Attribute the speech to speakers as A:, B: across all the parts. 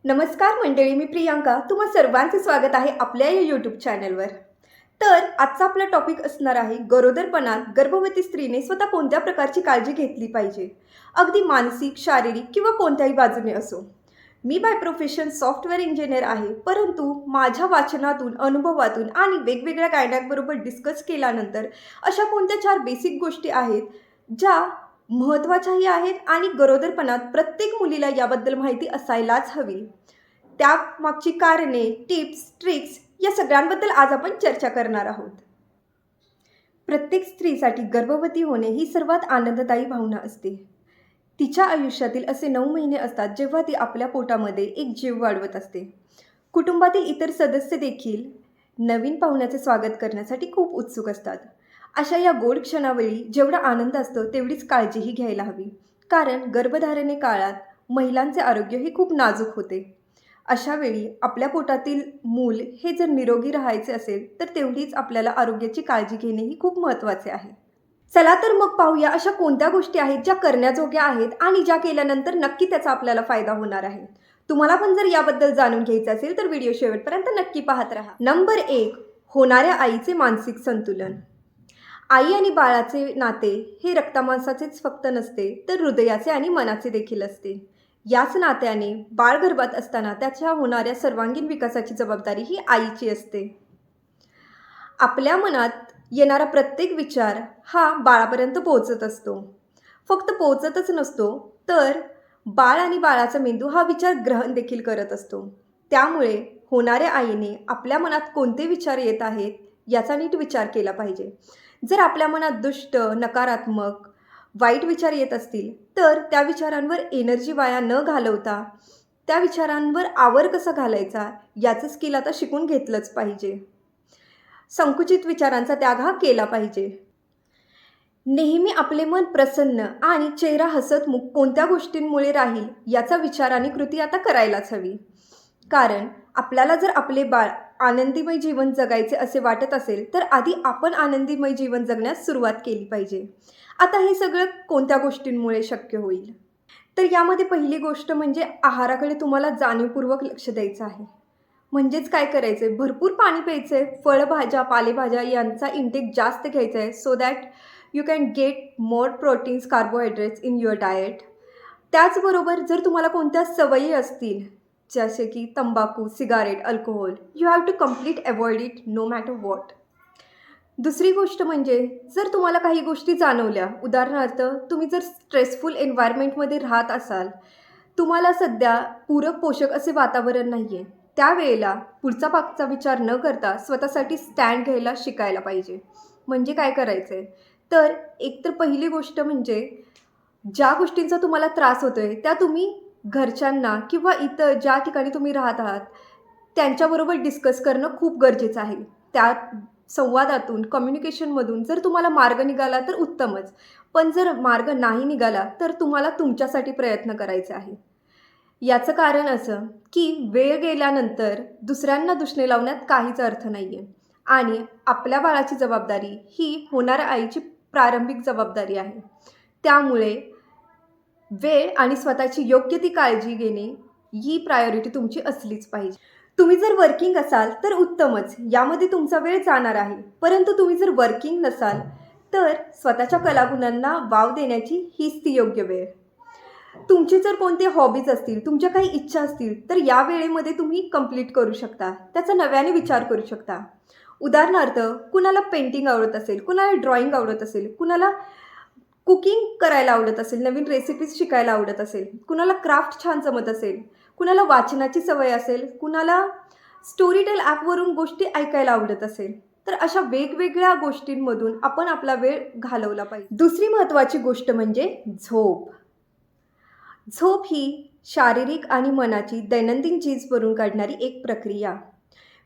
A: नमस्कार मंडळी, मी प्रियांका. तुम्हा सर्वांचे स्वागत आहे आपल्या या यूट्यूब चॅनलवर. तर आजचा आपला टॉपिक असणार आहे गरोदरपणात गर्भवती स्त्रीने स्वतः कोणत्या प्रकारची काळजी घेतली पाहिजे, अगदी मानसिक, शारीरिक किंवा कोणत्याही बाजूने असो. मी बाय प्रोफेशन सॉफ्टवेअर इंजिनियर आहे, परंतु माझ्या वाचनातून, अनुभवातून आणि वेगवेगळ्या गायडॅकबरोबर डिस्कस केल्यानंतर अशा कोणत्या 4 बेसिक गोष्टी आहेत ज्या महत्त्वाच्याही आहेत आणि गरोदरपणात प्रत्येक मुलीला याबद्दल माहिती असायलाच हवी. त्यामागची कारणे, टिप्स, ट्रिक्स या सगळ्यांबद्दल आज आपण चर्चा करणार आहोत. प्रत्येक स्त्रीसाठी गर्भवती होणे ही सर्वात आनंददायी भावना असते. तिच्या आयुष्यातील असे 9 महिने असतात जेव्हा ती आपल्या पोटामध्ये एक जीव वाढवत असते. कुटुंबातील इतर सदस्य देखील नवीन पाहुण्याचे स्वागत करण्यासाठी खूप उत्सुक असतात. अशा या गोड क्षणावेळी जेवढा आनंद असतो तेवढीच काळजीही घ्यायला हवी, कारण गर्भधारणे काळात महिलांचे आरोग्य हे खूप नाजूक होते. अशा वेळी आपल्या पोटातील मूल हे जर निरोगी राहायचे असेल तर तेवढीच आपल्याला आरोग्याची काळजी घेणे ही खूप महत्त्वाचे आहे. चला तर मग पाहूया अशा कोणत्या गोष्टी आहेत ज्या करण्याजोग्या आहेत आणि ज्या केल्यानंतर नक्की त्याचा आपल्याला फायदा होणार आहे. तुम्हाला पण जर याबद्दल जाणून घ्यायचं असेल तर व्हिडिओ शेवटपर्यंत नक्की पाहत राहा. नंबर 1, होणाऱ्या आईचे मानसिक संतुलन. आई आणि बाळाचे नाते हे रक्तमांसाचेच फक्त नसते, तर हृदयाचे आणि मनाचे देखील असते. याच नात्याने बाळ गर्भात असताना त्याच्या होणाऱ्या सर्वांगीण विकासाची जबाबदारी ही आईची असते. आपल्या मनात येणारा प्रत्येक विचार हा बाळापर्यंत पोहोचत असतो. फक्त पोहोचतच नसतो, तर बाळ आणि बाळाचा मेंदू हा विचार ग्रहण देखील करत असतो. त्यामुळे होणाऱ्या आईने आपल्या मनात कोणते विचार येत आहेत याचा नीट विचार केला पाहिजे. जर आपल्या मनात दुष्ट, नकारात्मक, वाईट विचार येत असतील तर त्या विचारांवर एनर्जी वाया न घालवता त्या विचारांवर आवर कसा घालायचा याचं स्किल आता शिकून घेतलंच पाहिजे. संकुचित विचारांचा त्याग हा केला पाहिजे. नेहमी आपले मन प्रसन्न आणि चेहरा हसतमुख कोणत्या गोष्टींमुळे राहील याचा विचार आणि कृती आता करायलाच हवी. कारण आपल्याला जर आपले बाळ आनंदीमय जीवन जगायचे असे वाटत असेल तर आधी आपण आनंदीमय जीवन जगण्यास सुरुवात केली पाहिजे. आता हे सगळं कोणत्या गोष्टींमुळे शक्य होईल? तर यामध्ये पहिली गोष्ट म्हणजे आहाराकडे तुम्हाला जाणीवपूर्वक लक्ष द्यायचं आहे. म्हणजेच काय करायचं आहे, भरपूर पाणी प्यायचं आहे, फळभाज्या, पालेभाज्या यांचा इंटेक जास्त घ्यायचा आहे, so that you can get more proteins, carbohydrates in your diet. त्याचबरोबर जर तुम्हाला कोणत्या सवयी असतील, जसे की तंबाखू, cigarette, alcohol, you have to complete avoid it no matter what. दुसरी गोष्ट म्हणजे जर तुम्हाला काही गोष्टी जाणवल्या, उदाहरणार्थ तुम्ही जर स्ट्रेसफुल एन्व्हायरमेंटमध्ये राहत असाल, तुम्हाला सध्या पूरक पोषक असे वातावरण नाही आहे, त्यावेळेला पुढचा पाठचा विचार न करता स्वतःसाठी स्टँड घ्यायला शिकायला पाहिजे. म्हणजे काय करायचं आहे, तर एकतर पहिली गोष्ट म्हणजे ज्या गोष्टींचा तुम्हाला त्रास होतो आहे त्या तुम्ही घरच्यांना किंवा इतर ज्या ठिकाणी तुम्ही राहत आहात त्यांच्याबरोबर डिस्कस करणं खूप गरजेचं आहे. त्या संवादातून, कम्युनिकेशनमधून जर तुम्हाला मार्ग निघाला तर उत्तमच, पण जर मार्ग नाही निघाला तर तुम्हाला तुमच्यासाठी प्रयत्न करायचे आहे. याचं कारण असं की वेळ गेल्यानंतर दुसऱ्यांना दुष्णे लावण्यात काहीच अर्थ नाही आहे आणि आपल्या बाळाची जबाबदारी ही होणाऱ्या आईची प्रारंभिक जबाबदारी आहे. त्यामुळे वेळ आणि स्वतःची योग्य ती काळजी घेणे ही प्रायोरिटी तुमची असलीच पाहिजे. तुम्ही जर वर्किंग असाल तर उत्तमच, यामध्ये तुमचा वेळ जाणार आहे. परंतु तुम्ही जर वर्किंग नसाल तर स्वतःच्या कलागुणांना वाव देण्याची हीच ती योग्य वेळ. तुमचे जर कोणते हॉबीज असतील, तुमच्या काही इच्छा असतील तर या वेळेमध्ये तुम्ही कंप्लीट करू शकता, त्याचा नव्याने विचार करू शकता. उदाहरणार्थ कुणाला पेंटिंग आवडत असेल, कुणाला ड्रॉइंग आवडत असेल, कुणाला कुकिंग करायला आवडत असेल, नवीन रेसिपीज शिकायला आवडत असेल, कुणाला क्राफ्ट छान जमत असेल, कुणाला वाचनाची सवय असेल, कुणाला स्टोरीटेल ॲपवरून गोष्टी ऐकायला आवडत असेल, तर अशा वेगवेगळ्या गोष्टींमधून आपण आपला वेळ घालवला पाहिजे. दुसरी महत्त्वाची गोष्ट म्हणजे झोप. झोप ही शारीरिक आणि मनाची दैनंदिन झीज भरून काढणारी एक प्रक्रिया.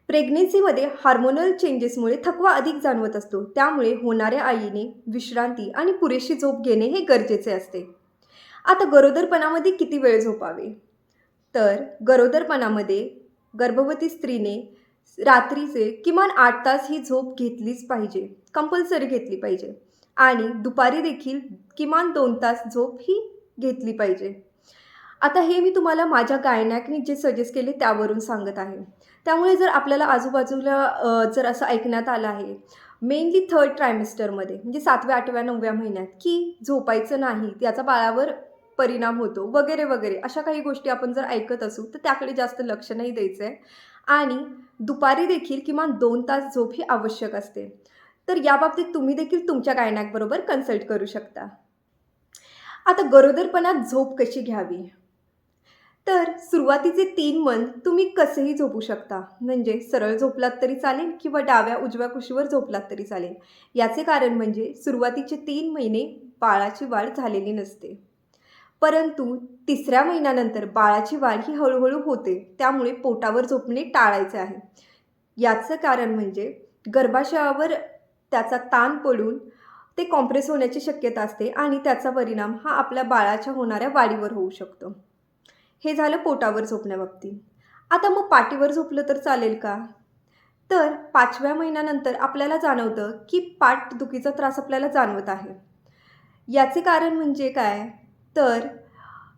A: प्रेग्नेन्सीमध्ये हार्मोनल चेंजेसमुळे थकवा अधिक जाणवत असतो, त्यामुळे होणाऱ्या आईने विश्रांती आणि पुरेशी झोप घेणे हे गरजेचे असते. आता गरोदरपणामध्ये किती वेळ झोपावे? तर गरोदरपणामध्ये गर्भवती स्त्रीने रात्रीचे किमान 8 तास ही झोप घेतलीच पाहिजे, कंपल्सरी घेतली पाहिजे. आणि दुपारी देखील किमान 2 तास झोप ही घेतली पाहिजे. आता हे मी तुम्हाला माझ्या गायनॅकनी जे सजेस्ट केले त्यावरून सांगत आहे. त्यामुळे जर आपल्याला आजूबाजूला जर असं ऐकण्यात आलं आहे, मेनली 3rd ट्रायमेस्टरमध्ये म्हणजे 7व्या, 8व्या, 9व्या महिन्यात, की झोपायचं नाही, त्याचा बाळावर परिणाम होतो वगैरे, वगैरे. अशा काही गोष्टी आपण जर ऐकत असू, तर त्याकडे जास्त लक्ष नाही द्यायचं आहे आणि दुपारी देखील किमान 2 तास झोप ही आवश्यक असते. तर याबाबतीत तुम्ही देखील तुमच्या गायनॅकबरोबर कन्सल्ट करू शकता. आता गरोदरपणात झोप कशी घ्यावी? तर सुरुवातीचे 3 मंथ तुम्ही कसेही झोपू शकता. म्हणजे सरळ झोपलात तरी चालेल किंवा डाव्या उजव्या कुशीवर झोपलात तरी चालेल. याचे कारण म्हणजे सुरुवातीचे 3 महिने बाळाची वाढ झालेली नसते. परंतु 3ऱ्या महिन्यानंतर बाळाची वाढ ही हळू होते. त्यामुळे पोटावर झोपणे टाळायचे आहे. याचं कारण म्हणजे गर्भाशयावर त्याचा ताण पडून ते कॉम्प्रेस होण्याची शक्यता असते आणि त्याचा परिणाम हा आपल्या बाळाच्या होणाऱ्या वाढीवर होऊ शकतो. हे झालं पोटावर झोपण्याबाबतीत. आता मग पाठीवर झोपलं तर चालेल का? तर 5व्या महिन्यानंतर आपल्याला जाणवतं, की पाठदुखीचा त्रास आपल्याला जाणवत आहे. याचे कारण म्हणजे काय? तर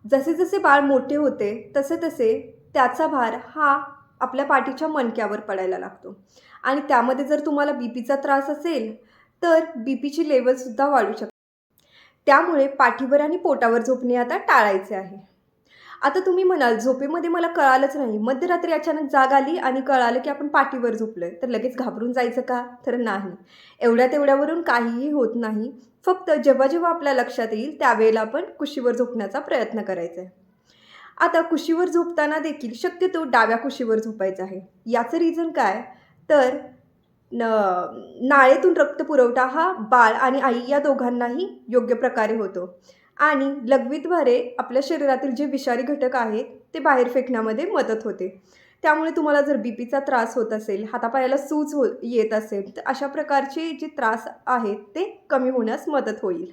A: जसे-जसे बाळ मोठे होते, तसे-तसे त्याचा भार हा आपल्या पाठीच्या मणक्यावर पडायला लागतो आणि त्यामध्ये जर तुम्हाला बीपीचा त्रास असेल, तर बीपीची लेव्हलसुद्धा वाढू शकते. त्यामुळे पाठीवर आणि पोटावर झोपणे आता टाळायचे आहे. आता तुम्ही म्हणाल, झोपेमध्ये मला कळालंच नाही. मध्यरात्री अचानक जाग आली आणि कळालं, की आपण पाठीवर झोपलोय. तर लगेच घाबरून जायचं का? तर नाही. एवढ्या-तेवढ्यावरून काहीही होत नाही. फक्त जेव्हा-जेव्हा आपल्या लक्षात येईल, त्यावेळेला आपण कुशीवर झोपण्याचा प्रयत्न करायचा आहे. आता कुशीवर झोपताना देखील शक्यतो डाव्या कुशीवर झोपायचं आहे. याचं रिझन काय? तर न नाळेतून रक्तपुरवठा हा बाळ आणि आई या दोघांनाही योग्य प्रकारे होतो आणि लघवीद्वारे आपल्या शरीरातील जे विषारी घटक आहेत ते बाहेर फेकण्यामध्ये मदत होते. त्यामुळे तुम्हाला जर बीपीचा त्रास होत असेल, हातापायाला सूज येत असेल, तर अशा प्रकारचे जे त्रास आहेत ते कमी होण्यास मदत होईल.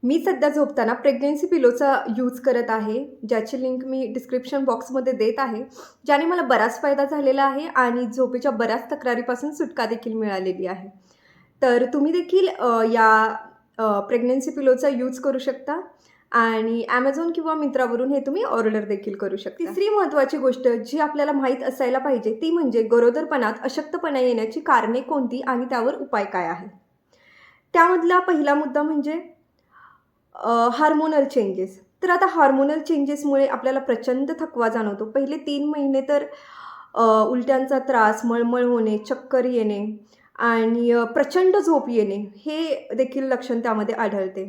A: मी सध्या झोपताना प्रेग्नन्सी पिलोचा यूज करत आहे, ज्याची लिंक मी डिस्क्रिप्शन बॉक्समध्ये देत आहे, ज्याने मला बराच फायदा झालेला आहे आणि झोपेच्या बऱ्याच तक्रारीपासून सुटका देखील मिळालेली आहे. तर तुम्ही देखील प्रेग्नन्सी पिलोचा यूज करू शकता आणि Amazon किंवा Myntraवरून हे तुम्ही ऑर्डर देखील करू शकता. तिसरी महत्त्वाची गोष्ट जी आपल्याला माहीत असायला पाहिजे, ती म्हणजे गरोदरपणात अशक्तपणा येण्याची कारणे कोणती आणि त्यावर उपाय काय आहे? त्यामधला पहिला मुद्दा म्हणजे हार्मोनल चेंजेस. तर आता हार्मोनल चेंजेसमुळे आपल्याला प्रचंड थकवा जाणवतो. पहिले 3 महिने तर उलट्यांचा त्रास, मळमळ होणे, चक्कर येणे आणि प्रचंड झोप येणे हे देखील लक्षण त्यामध्ये आढळते.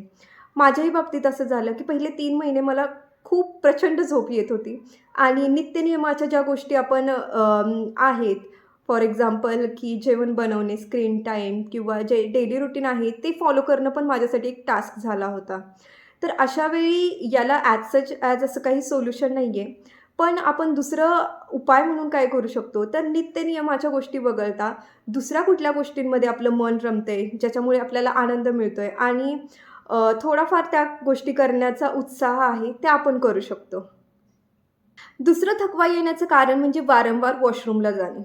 A: माझ्याही बाबतीत असं झालं, की पहिले 3 महिने मला खूप प्रचंड झोप येत होती आणि नित्यनियमाच्या ज्या गोष्टी आपण आहेत, फॉर एक्झाम्पल की जेवण बनवणे, स्क्रीन टाईम किंवा जे डेली रुटीन आहे ते फॉलो करणं पण माझ्यासाठी एक टास्क झाला होता. तर अशा वेळी याला ॲज असं काही सोल्युशन नाही आहे. पण आपण दुसरं उपाय म्हणून काय करू शकतो, तर नित्यनियमाच्या गोष्टी वगळता दुसऱ्या कुठल्या गोष्टींमध्ये आपलं मन रमतंय, ज्याच्यामुळे आपल्याला आनंद मिळतोय आणि थोडाफार त्या गोष्टी करण्याचा उत्साह आहे, ते आपण करू शकतो. दुसरं थकवा येण्याचं कारण म्हणजे वारंवार वॉशरूमला जाणे.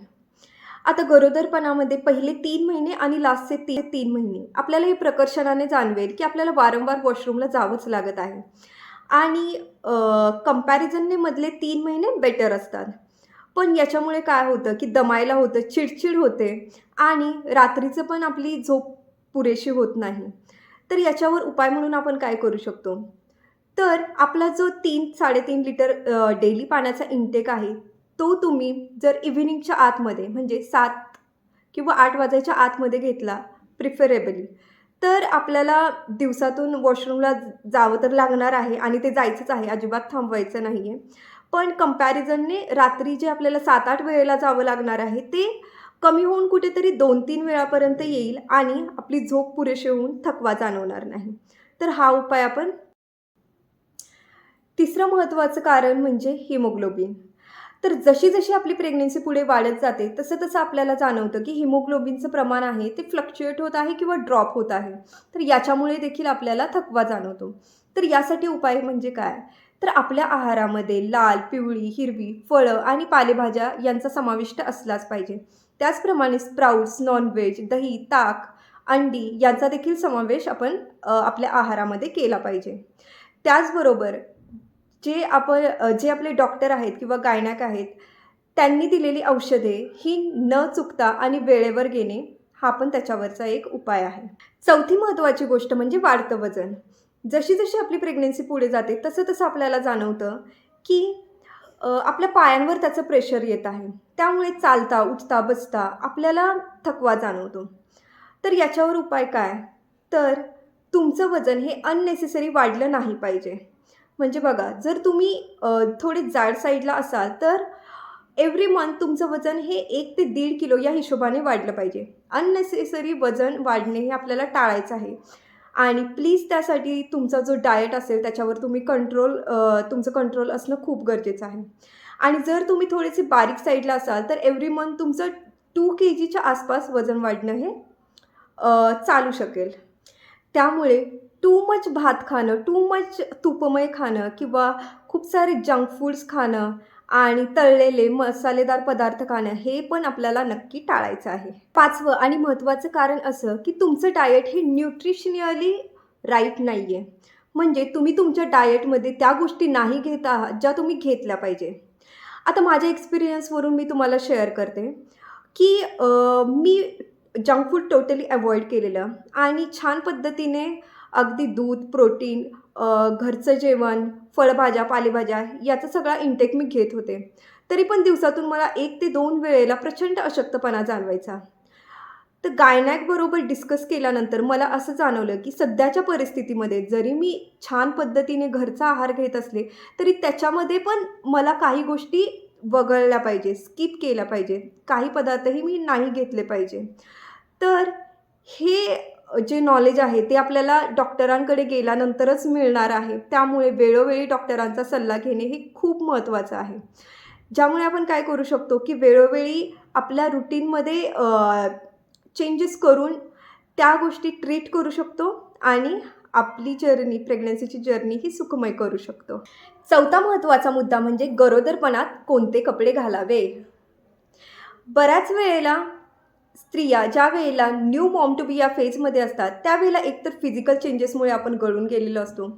A: आता गरोदरपणामध्ये पहिले 3 महिने आणि लास्टचे 3 महिने आपल्याला हे प्रकर्षाने जाणवेल, की आपल्याला वारंवार वॉशरूमला जावंच लागत आहे आणि कंपॅरिझनने मधले 3 महिने बेटर असतात. पण याच्यामुळे काय होतं, की दमायला होतं, चिडचिड होते आणि रात्रीचं पण आपली झोप पुरेशी होत नाही. तर याच्यावर उपाय म्हणून आपण काय करू शकतो? तर आपला जो 3-3.5 लिटर डेली पाण्याचा इंटेक आहे, तो तुम्ही जर इव्हिनिंगच्या आतमध्ये म्हणजे 7 किंवा 8 वाजायच्या आतमध्ये घेतला प्रिफरेबली, तर आपल्याला दिवसातून वॉशरूमला जावं तर लागणार आहे आणि ते जायचंच आहे, अजिबात थांबवायचं नाही आहे. पण कंपॅरिझनने रात्री जे आपल्याला 7-8 वेळेला जावं लागणार आहे, ते कमी होऊन कुठेतरी 2-3 वेळापर्यंत येईल आणि आपली झोप पुरेशी होऊन थकवा जाणवणार नाही. तर हा उपाय आपण तिसरं महत्त्वाचं कारण म्हणजे हिमोग्लोबिन. तर जशी-जशी आपली प्रेग्नन्सी पुढे वाढत जाते, तसं-तसं आपल्याला जाणवतं, की हिमोग्लोबिनचं प्रमाण आहे ते फ्लक्च्युएट होत आहे किंवा ड्रॉप होत आहे. तर याच्यामुळे देखील आपल्याला थकवा जाणवतो. तर यासाठी उपाय म्हणजे काय? तर आपल्या आहारामध्ये लाल, पिवळी, हिरवी फळं आणि पालेभाज्या यांचा समाविष्ट असलाच पाहिजे. त्याचप्रमाणे स्प्राउट्स, नॉन-व्हेज, दही, ताक, अंडी यांचा देखील समावेश आपण आपल्या आहारामध्ये केला पाहिजे. त्याचबरोबर जे आपले डॉक्टर आहेत किंवा गायनॅक आहेत, त्यांनी दिलेली औषधे ही न चुकता आणि वेळेवर घेणे, हा पण त्याच्यावरचा एक उपाय आहे. चौथी महत्त्वाची गोष्ट म्हणजे वाढतं वजन. जशी आपली प्रेग्नन्सी पुढे जाते, तसं आपल्याला जाणवतं, की आपल्या पायांवर त्याचं प्रेशर येत आहे. त्यामुळे चालता, उठता, बसता आपल्याला थकवा जाणवतो. तर याच्यावर उपाय काय? तर तुमचं वजन हे अननेसेसरी वाढलं नाही पाहिजे. म्हणजे बघा, जर तुम्ही थोडे जाड साईडला असाल, तर एव्हरी मंथ तुमचं वजन हे 1 ते 1.5 किलो या हिशोबाने वाढलं पाहिजे. अननेसेसरी वजन वाढणे हे आपल्याला टाळायचं आहे. आणि प्लीज त्यासाठी तुमचा जो डाएट असेल त्याच्यावर तुमचं कंट्रोल असणं खूप गरजेचं आहे. आणि जर तुम्ही थोडेसे बारीक साईडला असाल, तर एव्हरी मंथ तुमचं 2 केजीच्या आसपास वजन वाढणं हे चालू शकेल. त्यामुळे टू मच भात खाणं, टू मच तुपमय खाणं किंवा खूप सारे जंक फूड्स खाणं आणि तळलेले मसालेदार पदार्थ खाणं हे पण आपल्याला नक्की टाळायचं आहे. 5वं आणि महत्त्वाचं कारण असं, की तुमचं डाएट हे न्यूट्रिशनली राईट नाही आहे. म्हणजे तुम्ही तुमच्या डाएटमध्ये त्या गोष्टी नाही घेत आहात, ज्या तुम्ही घेतल्या पाहिजे. आता माझ्या एक्सपिरियन्सवरून मी तुम्हाला शेअर करते, की मी जंक फूड टोटली अव्हॉइड केलेलं आणि छान पद्धतीने अगदी दूध, प्रोटीन, घरचं जेवण, फळभाज्या, पालेभाज्या याचा सगळा इंटेक मी घेत होते. तरी पण दिवसातून मला 1 ते 2 वेळेला प्रचंड अशक्तपणा जाणवायचा. तर गायनॅकबरोबर डिस्कस केल्यानंतर मला असं जाणवलं, की सध्याच्या परिस्थितीमध्ये जरी मी छान पद्धतीने घरचा आहार घेत असले, तरी त्याच्यामध्ये पण मला काही गोष्टी वगळल्या पाहिजे, स्किप केल्या पाहिजे. काही पदार्थही मी नाही घेतले पाहिजे. तर हे जे नॉलेज आहे ते आपल्याला डॉक्टरांकडे गेल्यानंतरच मिळणार आहे. त्यामुळे वेळोवेळी डॉक्टरांचा सल्ला घेणे हे खूप महत्त्वाचं आहे. ज्यामुळे आपण काय करू शकतो, की वेळोवेळी आपल्या रुटीनमध्ये चेंजेस करून त्या गोष्टी ट्रीट करू शकतो आणि आपली प्रेग्नन्सीची जर्नी ही सुखमय करू शकतो. चौथा महत्त्वाचा मुद्दा म्हणजे गरोदरपणात कोणते कपडे घालावे. बऱ्याच वेळेला स्त्रिया ज्या वेळेला न्यू मॉम टू बी या फेजमध्ये असतात, त्यावेळेला एकतर फिजिकल चेंजेसमुळे आपण गळून गेलेलो असतो.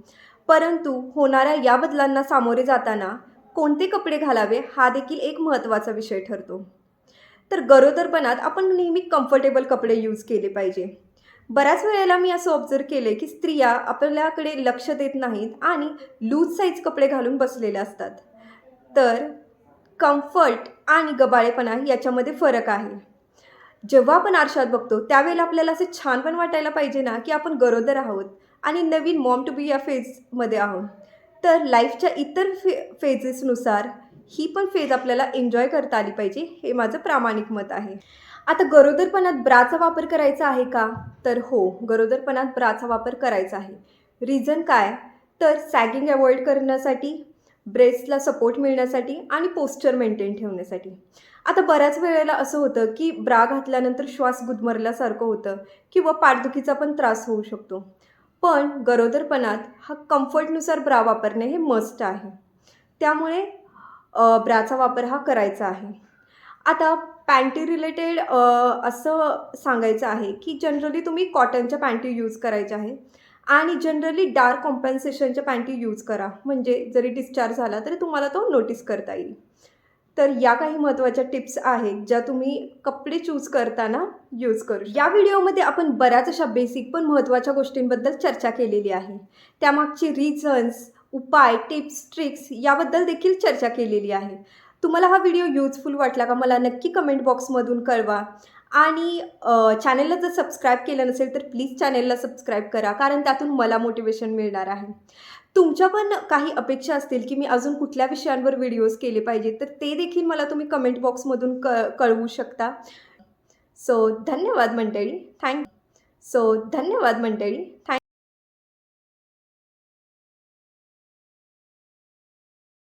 A: परंतु होणाऱ्या या बदलांना सामोरे जाताना कोणते कपडे घालावे हा देखील एक महत्त्वाचा विषय ठरतो. तर गरोदरपणात आपण नेहमी कम्फर्टेबल कपडे यूज केले पाहिजे. बऱ्याच वेळेला मी असं ऑब्झर्व केलं आहे, की स्त्रिया आपल्याकडे लक्ष देत नाहीत आणि लूज साईज कपडे घालून बसलेल्या असतात. तर कम्फर्ट आणि गबाळेपणा याच्यामध्ये फरक आहे. जेव्हा आपण आरशात बघतो त्यावेळेला आपल्याला असं छान पण वाटायला पाहिजे ना, की आपण गरोदर आहोत आणि नवीन मॉम टू बी या फेजमध्ये आहोत. तर लाईफच्या इतर फेजेसनुसार ही पण फेज आपल्याला एन्जॉय करता आली पाहिजे, हे माझं प्रामाणिक मत आहे. आता गरोदरपणात ब्राचा वापर करायचा आहे का? तर हो, गरोदरपणात ब्राचा वापर करायचा आहे. रिझन काय? तर सॅगिंग अवॉइड करण्यासाठी, ब्रेस्टला सपोर्ट मिळण्यासाठी आणि पोस्चर मेंटेन ठेवण्यासाठी. आता बऱ्याच वेळेला असं होतं, की ब्रा घातल्यानंतर श्वास गुदमरल्यासारखं होतं किंवा पाठदुखीचा पण त्रास होऊ शकतो. पण गरोदरपणात हा कम्फर्टनुसार ब्रा वापरणे हे मस्ट आहे. त्यामुळे ब्राचा वापर हा करायचा आहे. आता पॅन्टी रिलेटेड असं सांगायचं आहे, की जनरली तुम्ही कॉटनच्या पॅन्टी यूज करायच्या आहे आणि जनरली डार्क कॉम्पेन्सेशनच्या पॅन्टी यूज करा. म्हणजे जरी डिस्चार्ज झाला तरी तुम्हाला तो नोटीस करता येईल. तर या काही महत्त्वाच्या टिप्स आहेत, ज्या तुम्ही कपडे चूज करताना यूज करू शकता. या व्हिडिओमध्ये आपण बऱ्याच अशा बेसिक पण महत्त्वाच्या गोष्टींबद्दल चर्चा केलेली आहे. त्यामागचे रिझन्स, उपाय, टिप्स, ट्रिक्स याबद्दल देखील चर्चा केलेली आहे. तुम्हाला हा व्हिडिओ युजफुल वाटला का मला नक्की कमेंट बॉक्समधून कळवा. आणि चॅनलला जर सबस्क्राईब केलं नसेल तर प्लीज चॅनलला सबस्क्राईब करा, कारण त्यातून मला मोटिवेशन मिळणार आहे. तुमच्या पण काही अपेक्षा असतील, की मी अजून कुठल्या विषयांवर व्हिडिओज केले पाहिजे, तर ते देखील मला तुम्ही कमेंट बॉक्समधून कळवू शकता. धन्यवाद मंडळी.